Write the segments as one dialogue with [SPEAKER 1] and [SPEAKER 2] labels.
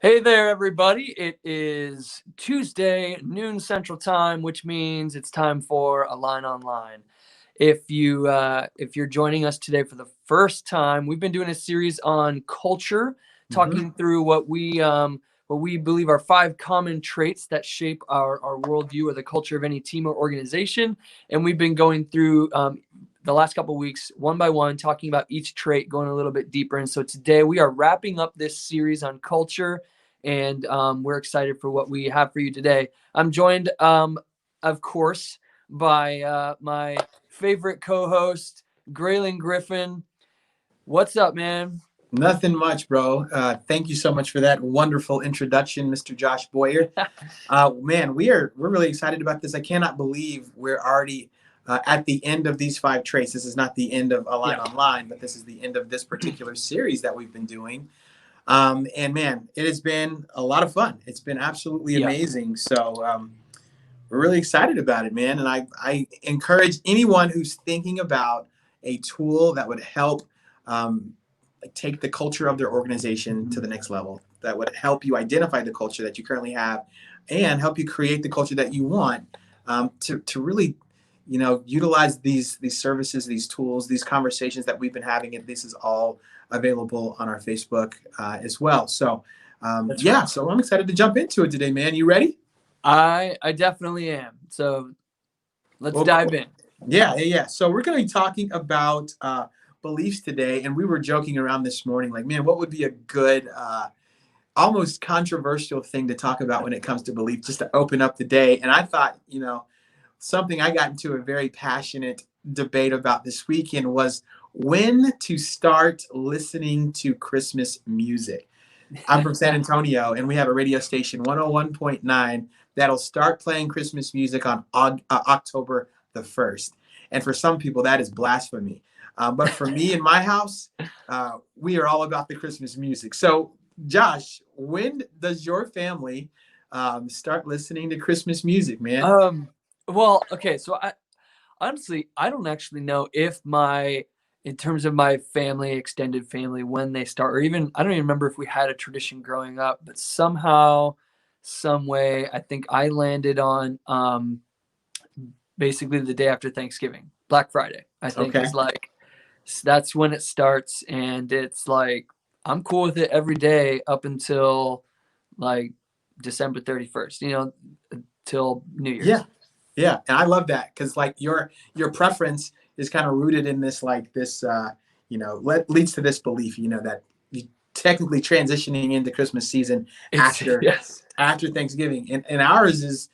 [SPEAKER 1] Hey there, everybody. It is Tuesday, noon Central Time, which means it's time for A Line Online. If you're joining us today for the first time, we've been doing a series on culture, talking through what we believe are 5 common traits that shape our worldview or the culture of any team or organization. And we've been going through the last couple of weeks, one by one, talking about each trait, going a little bit deeper. And so today we are wrapping up this series on culture, and we're excited for what we have for you today. I'm joined, of course, by my favorite co-host, Graylin Griffin. What's up, man?
[SPEAKER 2] Nothing much, bro. Thank you so much for that wonderful introduction, Mr. Josh Boyer. Man, we're really excited about this. I cannot believe we're already at the end of these 5 traits. This is not the end of A Line Online, but this is the end of this particular series that we've been doing. And man, it has been a lot of fun. It's been absolutely amazing. So we're really excited about it, man. And I encourage anyone who's thinking about a tool that would help take the culture of their organization to the next level, that would help you identify the culture that you currently have and help you create the culture that you want, to really, utilize these services, these tools, these conversations that we've been having. And this is all available on our Facebook as well. So so I'm excited to jump into it today, man. You ready?
[SPEAKER 1] I definitely am. So let's dive in.
[SPEAKER 2] Yeah. So we're going to be talking about beliefs today. And we were joking around this morning, like, man, what would be a good, almost controversial thing to talk about when it comes to belief, just to open up the day. And I thought, something I got into a very passionate debate about this weekend was when to start listening to Christmas music. I'm from San Antonio, and we have a radio station, 101.9, that'll start playing Christmas music on October the 1st. And for some people, that is blasphemy. But for me and my house, we are all about the Christmas music. So, Josh, when does your family start listening to Christmas music, man?
[SPEAKER 1] Well, okay. So honestly, I don't actually know if in terms of my family, extended family, when they start, or even, I don't even remember if we had a tradition growing up, but somehow, some way, I think I landed on basically the day after Thanksgiving, Black Friday, I think is like, that's when it starts. And it's like, I'm cool with it every day up until like December 31st, till New Year's.
[SPEAKER 2] Yeah. And I love that because like your preference is kind of rooted in this, like this, leads to this belief, that you technically transitioning into Christmas season after Thanksgiving. And ours is,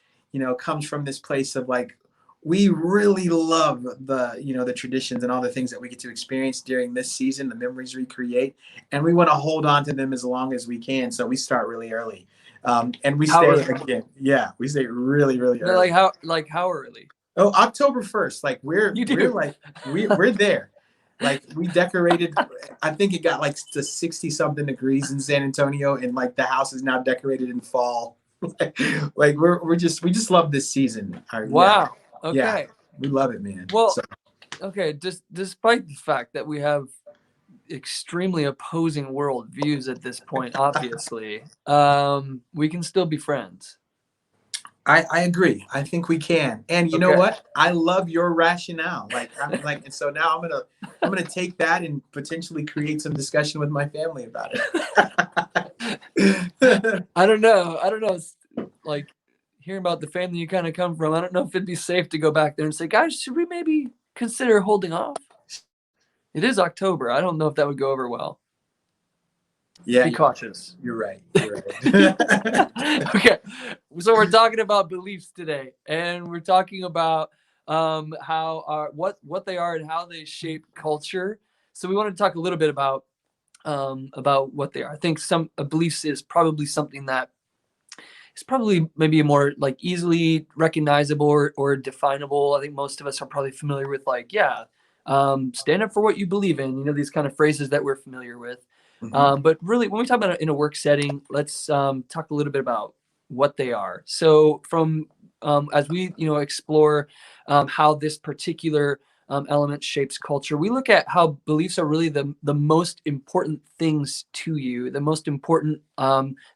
[SPEAKER 2] comes from this place of like, we really love the traditions and all the things that we get to experience during this season, the memories we create, and we want to hold on to them as long as we can. So we start really early. And we stay again. Yeah, we stay really, really early.
[SPEAKER 1] Like how early?
[SPEAKER 2] Oh, October 1st. Like we're there. Like we decorated. I think it got like to 60 something degrees in San Antonio, and like the house is now decorated in fall. Like we just love this season.
[SPEAKER 1] Wow.
[SPEAKER 2] Yeah.
[SPEAKER 1] Okay.
[SPEAKER 2] Yeah, we love it, man.
[SPEAKER 1] Well, okay. Just despite the fact that we have extremely opposing world views at this point, obviously, we can still be friends.
[SPEAKER 2] I agree. I think we can. And you know what? I love your rationale. And so now I'm gonna take that and potentially create some discussion with my family about
[SPEAKER 1] it. I don't know. It's like hearing about the family you kind of come from. I don't know if it'd be safe to go back there and say, guys, should we maybe consider holding off? It is October. I don't know if that would go over well.
[SPEAKER 2] Yeah,
[SPEAKER 1] be cautious.
[SPEAKER 2] You're right.
[SPEAKER 1] Okay, so we're talking about beliefs today, and we're talking about what they are and how they shape culture. So we want to talk a little bit about what they are. I think some beliefs is probably something that is probably maybe more like easily recognizable or definable. I think most of us are probably familiar with stand up for what you believe in. These kind of phrases that we're familiar with. But really, when we talk about it in a work setting, let's talk a little bit about what they are. So from as we explore how this particular element shapes culture. We look at how beliefs are really the most important things to you, the most important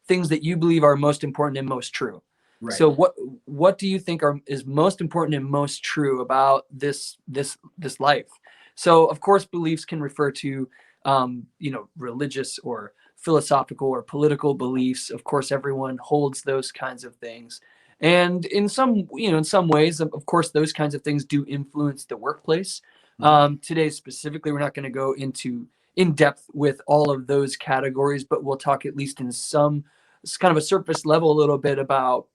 [SPEAKER 1] things that you believe are most important and most true.
[SPEAKER 2] Right.
[SPEAKER 1] So what do you think is most important and most true about this life? So of course beliefs can refer to religious or philosophical or political beliefs. Of course, everyone holds those kinds of things. And in some ways, of course, those kinds of things do influence the workplace. Today, specifically, we're not going to go into in depth with all of those categories, but we'll talk at least in some kind of a surface level a little bit about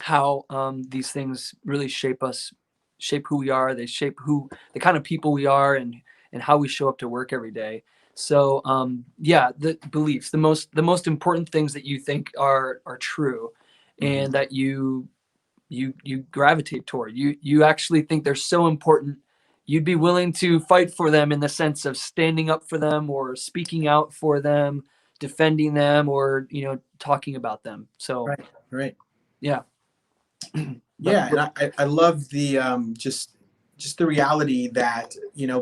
[SPEAKER 1] how these things really shape us, shape who we are. They shape the kind of people we are, and how we show up to work every day. So yeah, the beliefs, the most important things that you think are true, and that you gravitate toward. You actually think they're so important. You'd be willing to fight for them in the sense of standing up for them or speaking out for them, defending them, or talking about them. So
[SPEAKER 2] Right. Right.
[SPEAKER 1] yeah. But
[SPEAKER 2] Yeah, and I love the just the reality that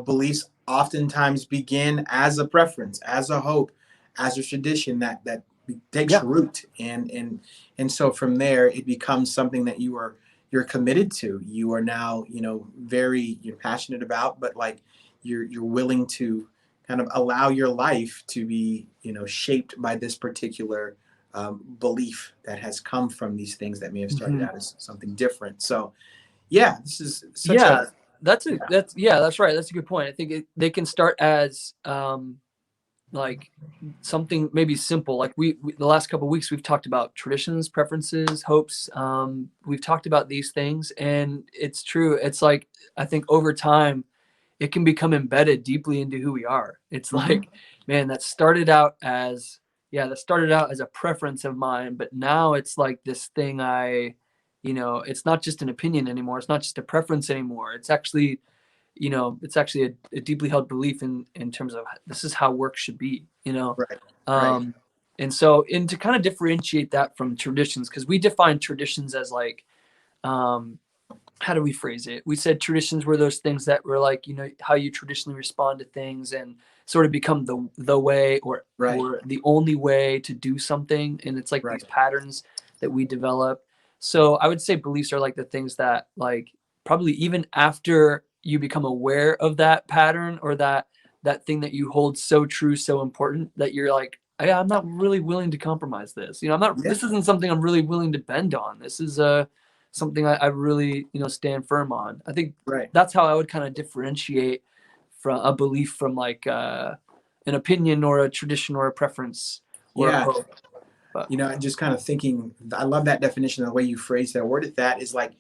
[SPEAKER 2] beliefs oftentimes begin as a preference, as a hope, as a tradition that takes
[SPEAKER 1] yeah.
[SPEAKER 2] root, and so from there it becomes something that you're committed to. You are now you're passionate about, but like you're willing to kind of allow your life to be shaped by this particular belief that has come from these things that may have started
[SPEAKER 1] Mhm.
[SPEAKER 2] out as something different. So, yeah, this is such
[SPEAKER 1] Yeah,
[SPEAKER 2] a yeah,
[SPEAKER 1] that's right. That's a good point. I think they can start as like something maybe simple. Like we the last couple of weeks we've talked about traditions, preferences, hopes. We've talked about these things, and it's true. It's like I think over time it can become embedded deeply into who we are. It's
[SPEAKER 2] hmm
[SPEAKER 1] like, man, that started out as a preference of mine, but now it's like this thing it's not just an opinion anymore. It's not just a preference anymore. It's actually a deeply held belief in terms of this is how work should be,
[SPEAKER 2] right, right,
[SPEAKER 1] um, and to kind of differentiate that from traditions, because we define traditions as like, um, how do we phrase it? We said traditions were those things that were like, how you traditionally respond to things and sort of become the way
[SPEAKER 2] right,
[SPEAKER 1] or the only way to do something. And it's like
[SPEAKER 2] right,
[SPEAKER 1] these patterns that we develop. So I would say beliefs are like the things that like probably even after you become aware of that pattern or that thing that you hold so true, so important that you're like, I'm not really willing to compromise this. I'm not,
[SPEAKER 2] yeah,
[SPEAKER 1] this isn't something I'm really willing to bend on. This is something I really stand firm on. I think
[SPEAKER 2] right.
[SPEAKER 1] that's how I would kind of differentiate from a belief from like an opinion or a tradition or a preference or a
[SPEAKER 2] Yeah,
[SPEAKER 1] hope. But
[SPEAKER 2] I'm just kind of thinking. I love that definition. The way you phrased that, worded that is like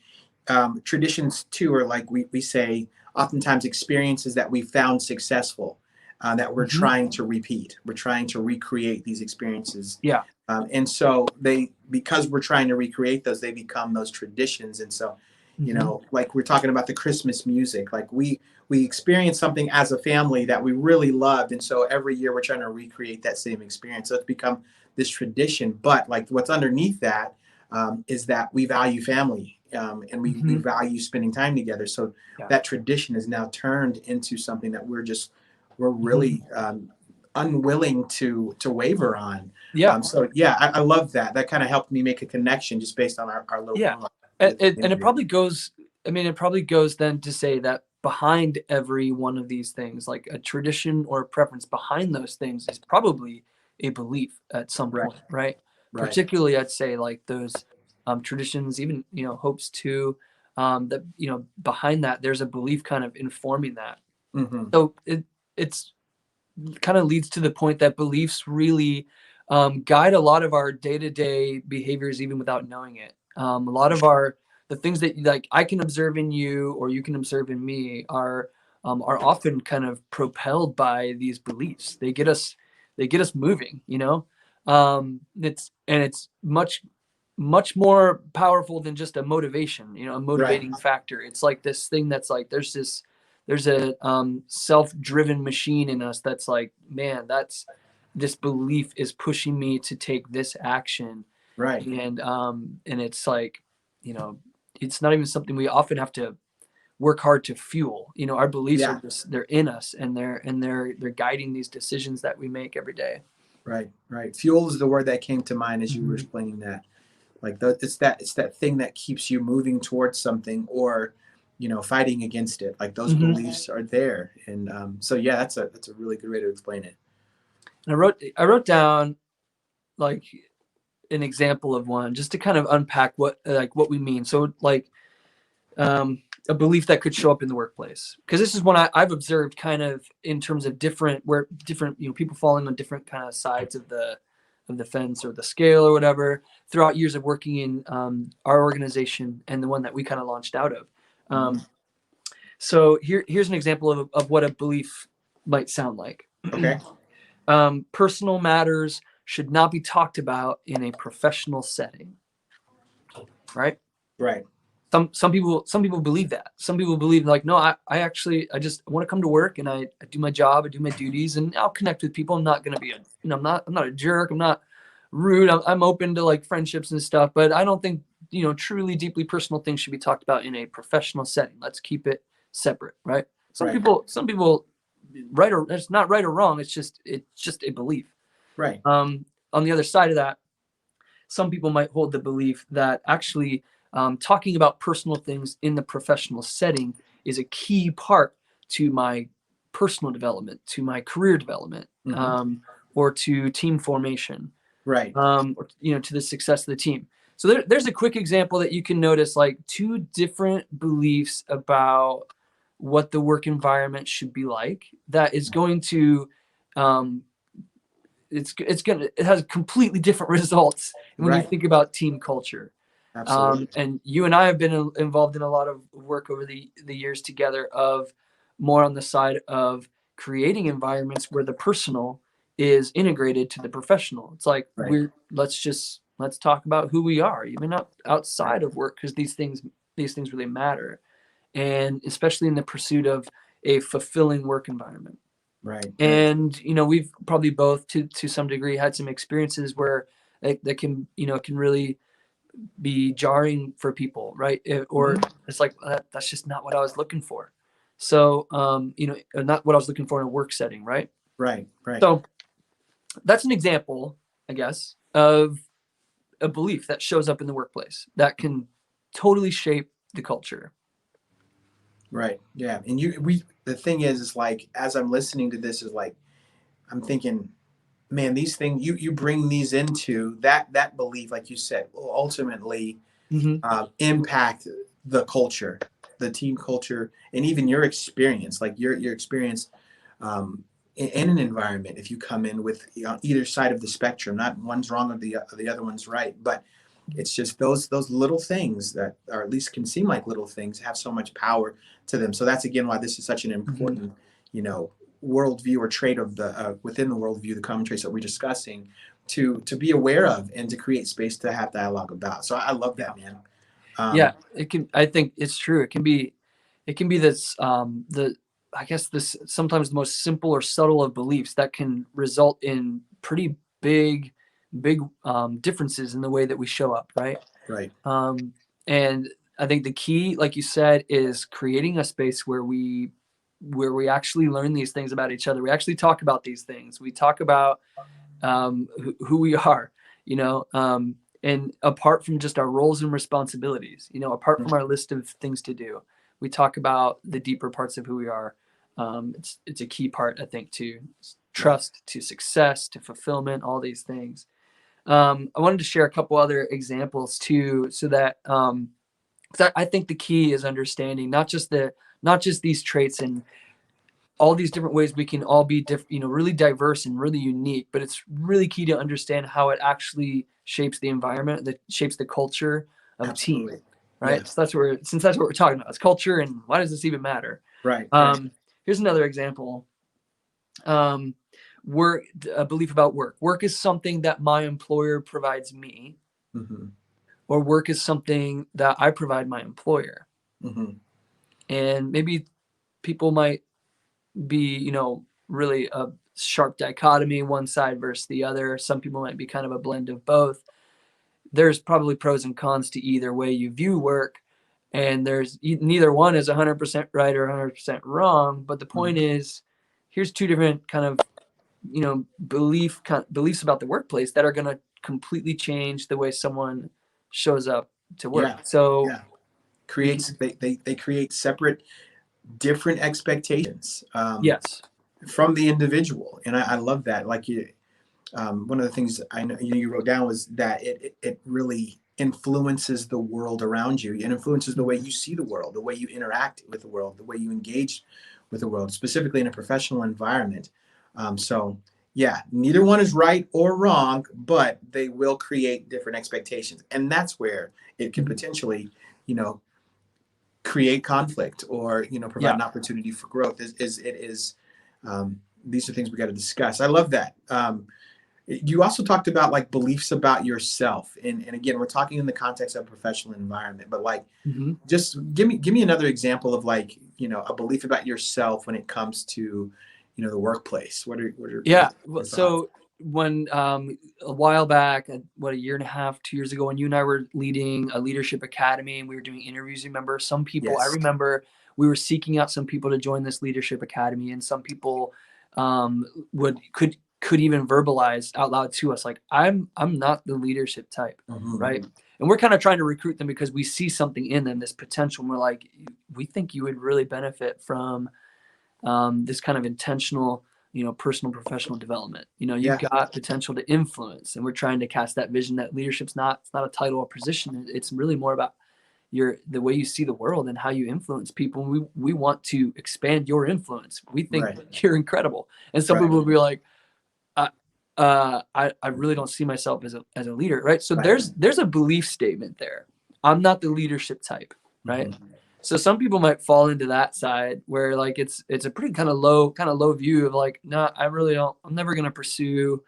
[SPEAKER 2] traditions too, are like we say oftentimes experiences that we found successful, that we're
[SPEAKER 1] mhm.
[SPEAKER 2] trying to repeat. We're trying to recreate these experiences.
[SPEAKER 1] Yeah.
[SPEAKER 2] And so because we're trying to recreate those, they become those traditions. And so,
[SPEAKER 1] Hmm.
[SPEAKER 2] like we're talking about the Christmas music, like we experienced something as a family that we really loved. And so every year we're trying to recreate that same experience. So it's become this tradition. But like what's underneath that is that we value family, and we
[SPEAKER 1] Hmm.
[SPEAKER 2] value spending time together. So
[SPEAKER 1] Yeah.
[SPEAKER 2] that tradition is now turned into something that we're
[SPEAKER 1] Hmm.
[SPEAKER 2] really unwilling to waver on.
[SPEAKER 1] Yeah.
[SPEAKER 2] So yeah, I love that. That kind of helped me make a connection just based on our little
[SPEAKER 1] Yeah. And,
[SPEAKER 2] the
[SPEAKER 1] and it
[SPEAKER 2] interview.
[SPEAKER 1] probably goes, I mean, it probably goes then to say that behind every one of these things, like a tradition or a preference behind those things is probably a belief at some
[SPEAKER 2] Right,
[SPEAKER 1] point, right?
[SPEAKER 2] right.
[SPEAKER 1] Particularly, I'd say like those traditions, even, hopes too, that, behind that, there's a belief kind of informing that.
[SPEAKER 2] hmm
[SPEAKER 1] So it's kind of leads to the point that beliefs really guide a lot of our day-to-day behaviors even without knowing it. A lot
[SPEAKER 2] For
[SPEAKER 1] of
[SPEAKER 2] sure.
[SPEAKER 1] the things that like I can observe in you or you can observe in me are often kind of propelled by these beliefs. They get us moving, it's much more powerful than just a motivation, a
[SPEAKER 2] Right.
[SPEAKER 1] motivating factor. It's like this thing that's like there's a self-driven machine in us that's like, man, that's this belief is pushing me to take this action,
[SPEAKER 2] Right.
[SPEAKER 1] and it's like, you know, it's not even something we often have to work hard to fuel. Our beliefs are
[SPEAKER 2] Yeah.
[SPEAKER 1] just, they're in us, and they're guiding these decisions that we make every day.
[SPEAKER 2] Right. Right. Fuel is the word that came to mind as you were
[SPEAKER 1] Mhm.
[SPEAKER 2] explaining that. Like it's that thing that keeps you moving towards something, or fighting against it. Like those
[SPEAKER 1] Mhm.
[SPEAKER 2] beliefs are there, and so yeah, that's a really good way to explain it.
[SPEAKER 1] And I wrote down like an example of one, just to kind of unpack what we mean. So like, a belief that could show up in the workplace, because this is one I've observed kind of in terms of different people falling on different kind of sides of the fence or the scale or whatever throughout years of working in our organization and the one that we kind of launched out of.
[SPEAKER 2] Mhm.
[SPEAKER 1] So here's an example of what a belief might sound like.
[SPEAKER 2] Okay.
[SPEAKER 1] Personal matters should not be talked about in a professional setting, right?
[SPEAKER 2] Right.
[SPEAKER 1] Some people believe that. Some people believe like, no, I just want to come to work, and I do my job, I do my duties, and I'll connect with people. I'm not going to be I'm not a jerk. I'm not rude. I'm open to like friendships and stuff, but I don't think, truly deeply personal things should be talked about in a professional setting. Let's keep it separate, right? Some
[SPEAKER 2] Right.
[SPEAKER 1] people, right, or it's not right or wrong. It's just a belief.
[SPEAKER 2] Right.
[SPEAKER 1] On the other side of that, some people might hold the belief that actually, talking about personal things in the professional setting is a key part to my personal development, to my career development,
[SPEAKER 2] Hmm.
[SPEAKER 1] or to team formation,
[SPEAKER 2] Right.
[SPEAKER 1] or to the success of the team. So there's a quick example that you can notice, like two different beliefs about what the work environment should be like, that is going to um, it has completely different results when you
[SPEAKER 2] Right.
[SPEAKER 1] think about team culture.
[SPEAKER 2] Absolutely.
[SPEAKER 1] And you and I have been involved in a lot of work over the years together, of more on the side of creating environments where the personal is integrated to the professional. It's like,
[SPEAKER 2] Right.
[SPEAKER 1] let's talk about who we are, even
[SPEAKER 2] Right.
[SPEAKER 1] outside of work, because these things really matter, and especially in the pursuit of a fulfilling work environment.
[SPEAKER 2] Right. Right.
[SPEAKER 1] And we've probably both, to some degree, had some experiences where that can really be jarring for people, right? Or
[SPEAKER 2] Hmm.
[SPEAKER 1] it's like, that's just not what I was looking for. So not what I was looking for in a work setting, right?
[SPEAKER 2] Right. Right.
[SPEAKER 1] So that's an example, I guess, of a belief that shows up in the workplace that can totally shape the culture.
[SPEAKER 2] Right. Yeah. And the thing is like, as I'm listening to this, is like, I'm thinking, man, these things you bring these into that belief, like you said, will ultimately
[SPEAKER 1] Hmm.
[SPEAKER 2] impact the culture, the team culture, and even your experience, like your experience in an environment. If you come in with either side of the spectrum, not one's wrong or the other one's right, but it's just those little things that, or at least can seem like little things, have so much power to them. So that's again why this is such an
[SPEAKER 1] Hmm.
[SPEAKER 2] important, you know, worldview or trait of the within the worldview, the common traits that we're discussing, to be aware of and to create space to have dialogue about. So I love that, man.
[SPEAKER 1] Yeah,
[SPEAKER 2] Um,
[SPEAKER 1] it can. I think it's true. It can be this, the I guess this sometimes the most simple or subtle of beliefs that can result in pretty big differences in the way that we show up, right?
[SPEAKER 2] right,
[SPEAKER 1] Um, and I think the key, like you said, is creating a space where we actually learn these things about each other. We actually talk about these things. We talk about who we are, you know, and apart from just our roles and responsibilities, apart from our list of things to do, we talk about the deeper parts of who we are. It's a key part, I think, to
[SPEAKER 2] right,
[SPEAKER 1] trust, to success, to fulfillment, all these things. I wanted to share a couple other examples too, so that 'cause I think the key is understanding not just these traits and all these different ways we can all be really diverse and really unique, but it's really key to understand how it actually shapes the environment, that shapes the culture of a team,
[SPEAKER 2] absolutely,
[SPEAKER 1] right?
[SPEAKER 2] yeah,
[SPEAKER 1] So that's what we're talking about. It's culture, and why does this even matter?
[SPEAKER 2] right, right,
[SPEAKER 1] Um, Here's another example. Um, work A belief about work. Work is something that my employer provides me,
[SPEAKER 2] hmm,
[SPEAKER 1] or work is something that I provide my employer.
[SPEAKER 2] hmm,
[SPEAKER 1] And maybe people might be, really a sharp dichotomy, one side versus the other. Some people might be kind of a blend of both. There's probably pros and cons to either way you view work. and there's neither one is 100% right or 100% wrong. But the point is, here's two different kind of, beliefs about the workplace that are going to completely change the way someone shows up to work.
[SPEAKER 2] Yeah.
[SPEAKER 1] So
[SPEAKER 2] Yeah. They create separate, different expectations
[SPEAKER 1] yes.
[SPEAKER 2] from the individual, and I love that. Like you, one of the things I know you wrote down was that it really influences the world around you. It influences the way you see the world, the way you interact with the world, the way you engage with the world, specifically in a professional environment. So yeah, neither one is right or wrong, but they will create different expectations, and that's where it can potentially, you know, create conflict or provide
[SPEAKER 1] Yeah.
[SPEAKER 2] an opportunity for growth. These are things we got to discuss. I love that. You also talked about like beliefs about yourself, and again, we're talking in the context of a professional environment, but like
[SPEAKER 1] Mm-hmm.
[SPEAKER 2] just give me another example of like a belief about yourself when it comes to the workplace. What are
[SPEAKER 1] Yeah.
[SPEAKER 2] your thoughts?
[SPEAKER 1] So when a while back, a year and a half, 2 years ago, when you and I were leading a leadership academy and we were doing interviews, remember some people, I
[SPEAKER 2] Yes.
[SPEAKER 1] remember we were seeking out some people to join this leadership academy, and some people could even verbalize out loud to us like, I'm not the leadership type,
[SPEAKER 2] Mhm.
[SPEAKER 1] right? And we're kind of trying to recruit them because we see something in them, this potential, and we're like, we think you would really benefit from this kind of intentional, personal professional development. You've
[SPEAKER 2] Yeah.
[SPEAKER 1] got potential to influence, and we're trying to cast that vision that leadership's not, it's not a title or position. It's really more about the way you see the world and how you influence people. We want to expand your influence. We think
[SPEAKER 2] Right.
[SPEAKER 1] you're incredible. And some
[SPEAKER 2] Right.
[SPEAKER 1] people will be like, I really don't see myself as a leader, right? So
[SPEAKER 2] Right.
[SPEAKER 1] there's a belief statement there. I'm not the leadership type, right?
[SPEAKER 2] Mhm.
[SPEAKER 1] So some people might fall into that side where like it's a pretty kind of low view of like, no, I really don't. I'm never going to pursue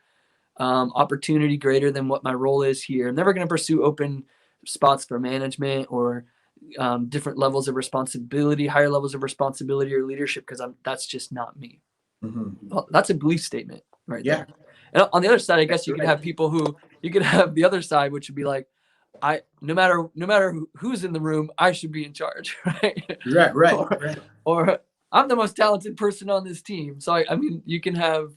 [SPEAKER 1] opportunity greater than what my role is here. I'm never going to pursue open spots for management or different levels of responsibility, higher levels of responsibility or leadership, because that's just not me.
[SPEAKER 2] Mhm.
[SPEAKER 1] Well, that's a belief statement right
[SPEAKER 2] Yeah.
[SPEAKER 1] there. And on the other side, I guess you could
[SPEAKER 2] Right.
[SPEAKER 1] have people who you could have the other side, which would be like, no matter who's in the room, I should be in charge, right?
[SPEAKER 2] Right. Right.
[SPEAKER 1] or,
[SPEAKER 2] Right.
[SPEAKER 1] or I'm the most talented person on this team. So I mean, you can have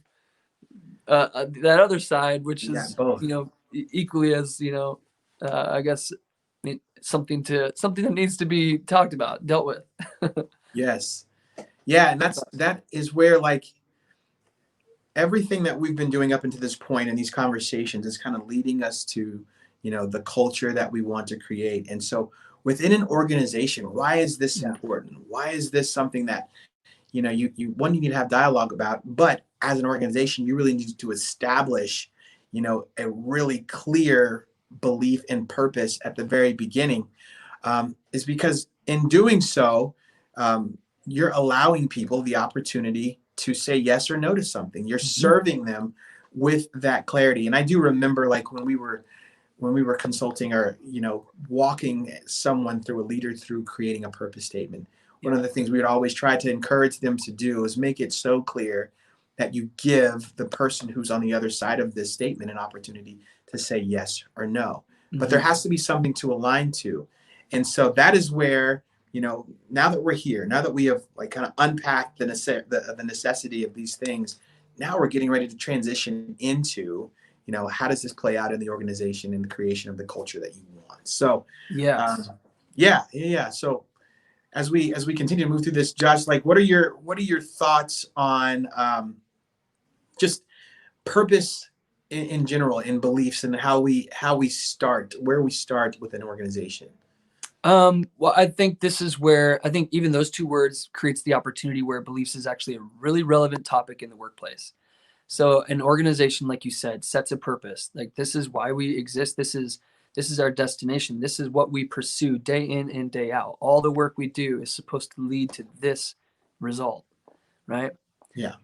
[SPEAKER 1] that other side, which
[SPEAKER 2] Yeah.
[SPEAKER 1] is
[SPEAKER 2] Both.
[SPEAKER 1] equally as I guess something that needs to be talked about, dealt with.
[SPEAKER 2] Yes. Yeah, and that is where like everything that we've been doing up until this point in these conversations is kind of leading us to, the culture that we want to create. And so within an organization, why is this
[SPEAKER 1] Yeah.
[SPEAKER 2] important? Why is this something that, you need to have dialogue about, but as an organization, you really need to establish, a really clear belief and purpose at the very beginning, is because in doing so, you're allowing people the opportunity to say yes or no to something. You're
[SPEAKER 1] Mhm.
[SPEAKER 2] serving them with that clarity. And I do remember like when we were consulting or walking someone through a leader through creating a purpose statement, one
[SPEAKER 1] Yeah.
[SPEAKER 2] of the things we would always try to encourage them to do is make it so clear that you give the person who's on the other side of this statement an opportunity to say yes or no. But there
[SPEAKER 1] Mhm.
[SPEAKER 2] has to be something to align to. And so that is where, now that we're here, now that we have like kind of unpacked the necessity of these things, now we're getting ready to transition into, how does this play out in the organization and the creation of the culture that you want. So
[SPEAKER 1] Yes.
[SPEAKER 2] yeah. So as we continue to move through this, Josh, like what are your thoughts on just purpose in general, in beliefs, and how we start, where we start with an organization?
[SPEAKER 1] Well, I think this is where I think even those two words creates the opportunity where beliefs is actually a really relevant topic in the workplace. So an organization, like you said, sets a purpose. Like this is why we exist. This is our destination. This is what we pursue day in and day out. All the work we do is supposed to lead to this result, right?
[SPEAKER 2] Yeah.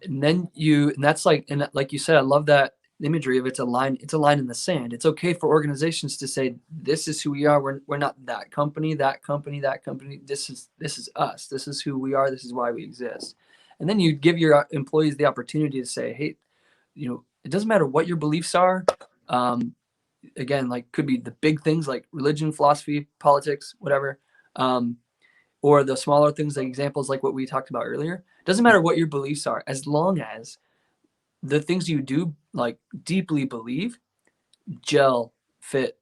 [SPEAKER 1] And that's like, and like you said, I love that imagery of it's a line in the sand. It's okay for organizations to say, this is who we are. We're not that company, that company, that company. This is us. This is who we are. This is why we exist. And then you give your employees the opportunity to say, hey, it doesn't matter what your beliefs are. Um, Again, like could be the big things like religion, philosophy, politics, whatever. or the smaller things, like examples like what we talked about earlier. Doesn't matter what your beliefs are, as long as the things you do like deeply believe gel, fit,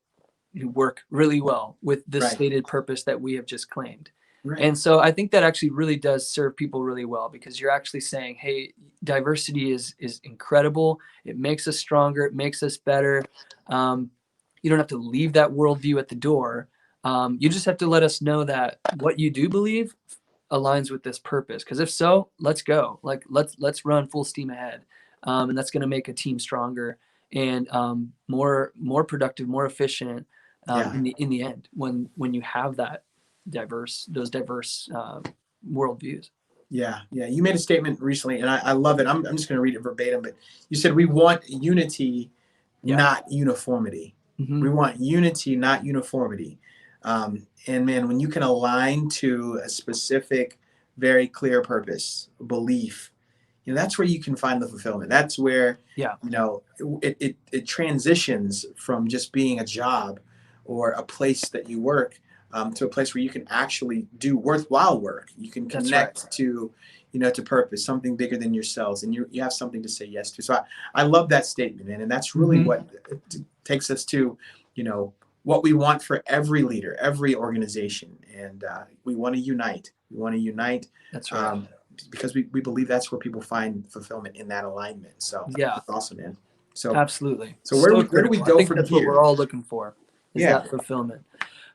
[SPEAKER 1] work really well with the
[SPEAKER 2] Right.
[SPEAKER 1] stated purpose that we have just claimed.
[SPEAKER 2] Right.
[SPEAKER 1] And so I think that actually really does serve people really well, because you're actually saying, hey, diversity is incredible. It makes us stronger. It makes us better. You don't have to leave that worldview at the door. You just have to let us know that what you do believe aligns with this purpose. Because if so, let's go. Like let's run full steam ahead, and that's going to make a team stronger and more productive, more efficient
[SPEAKER 2] Yeah.
[SPEAKER 1] in the end when you have those diverse worldviews.
[SPEAKER 2] Yeah. Yeah. You made a statement recently, and I love it. I'm just going to read it verbatim, but you said we want unity,
[SPEAKER 1] Yeah.
[SPEAKER 2] not uniformity.
[SPEAKER 1] Mm-hmm.
[SPEAKER 2] We want unity, not uniformity. And man, when you can align to a specific, very clear purpose, belief, that's where you can find the fulfillment. That's where,
[SPEAKER 1] Yeah.
[SPEAKER 2] it transitions from just being a job or a place that you work, to a place where you can actually do worthwhile work. You can
[SPEAKER 1] That's right.
[SPEAKER 2] connect to purpose, something bigger than yourselves, and you have something to say yes to. So I love that statement, man. And that's really
[SPEAKER 1] Mm-hmm.
[SPEAKER 2] what takes us to, what we want for every leader, every organization. And we want to unite. We want to unite.
[SPEAKER 1] That's right.
[SPEAKER 2] Because we believe that's where people find fulfillment, in that alignment. So
[SPEAKER 1] Yeah,
[SPEAKER 2] that's awesome, man. So
[SPEAKER 1] absolutely.
[SPEAKER 2] so
[SPEAKER 1] So
[SPEAKER 2] where do we
[SPEAKER 1] critical. I
[SPEAKER 2] go
[SPEAKER 1] think
[SPEAKER 2] from
[SPEAKER 1] that's what
[SPEAKER 2] here?
[SPEAKER 1] we're all looking for, is
[SPEAKER 2] Yeah.
[SPEAKER 1] that fulfillment.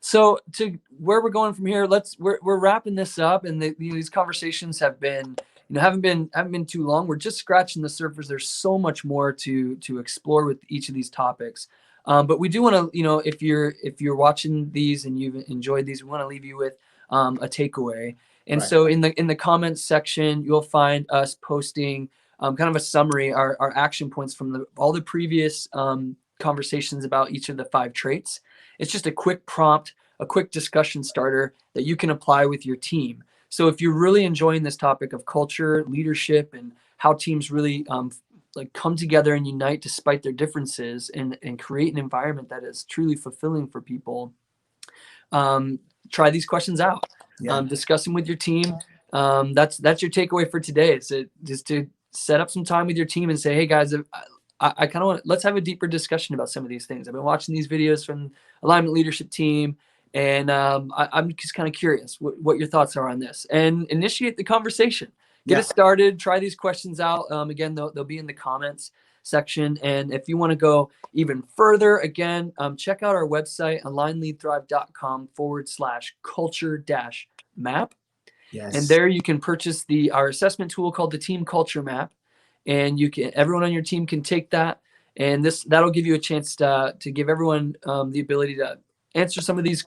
[SPEAKER 1] So to where we're going from here, we're wrapping this up, and these conversations have been, haven't been too long. We're just scratching the surface. There's so much more to explore with each of these topics. But we do want to, if you're watching these and you've enjoyed these, we want to leave you with a takeaway. And
[SPEAKER 2] Right.
[SPEAKER 1] so in the comments section, you'll find us posting kind of a summary, our action points from all the previous conversations about each of the 5 traits. It's just a quick prompt, a quick discussion starter that you can apply with your team. So if you're really enjoying this topic of culture, leadership, and how teams really come together and unite despite their differences, and create an environment that is truly fulfilling for people, try these questions out.
[SPEAKER 2] Yeah.
[SPEAKER 1] Discuss them with your team. That's your takeaway for today. It's just to set up some time with your team and say, hey guys, I kind of want, let's have a deeper discussion about some of these things. I've been watching these videos from alignment leadership team, and I'm just kind of curious what your thoughts are on this, and initiate the conversation. Get
[SPEAKER 2] Yeah.
[SPEAKER 1] it started. Try these questions out. Again, they'll be in the comments section. And if you want to go even further, again, check out our website, alignleadthrive.com/culture-map. And
[SPEAKER 2] Yes.
[SPEAKER 1] there you can purchase our assessment tool called the Team Culture Map. And everyone on your team can take that. And that'll give you a chance to give everyone the ability to answer some of these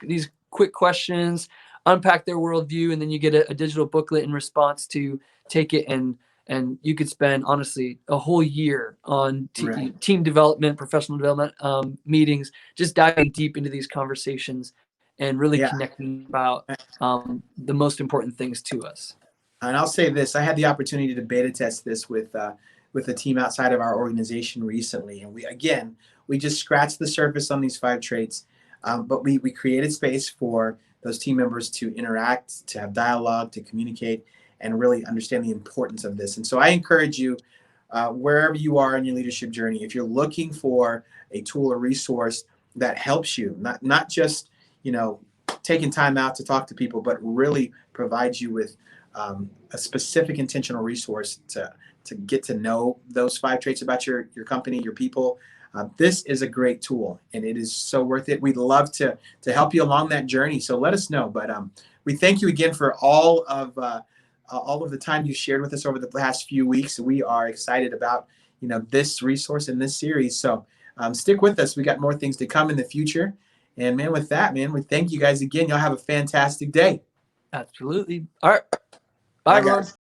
[SPEAKER 1] quick questions, unpack their worldview, and then you get a digital booklet in response to take it, and you could spend honestly a whole year on
[SPEAKER 2] Right.
[SPEAKER 1] team development, professional development meetings, just diving deep into these conversations and really
[SPEAKER 2] Yeah.
[SPEAKER 1] connecting about the most important things to us.
[SPEAKER 2] And I'll say this: I had the opportunity to beta test this with a team outside of our organization recently, and we just scratched the surface on these 5 traits, but we created space for those team members to interact, to have dialogue, to communicate, and really understand the importance of this. And so I encourage you, wherever you are in your leadership journey, if you're looking for a tool or resource that helps you, not just taking time out to talk to people, but really provides you with a specific intentional resource to get to know those 5 traits about your company, your people. This is a great tool, and it is so worth it. We'd love to help you along that journey. So let us know. But we thank you again for all of the time you shared with us over the last few weeks. We are excited about this resource in this series. So stick with us. We got more things to come in the future. And man, with that, man, we thank you guys again. Y'all have a fantastic day.
[SPEAKER 1] Absolutely. All right. Bye,
[SPEAKER 2] Bye,
[SPEAKER 1] everyone.
[SPEAKER 2] guys.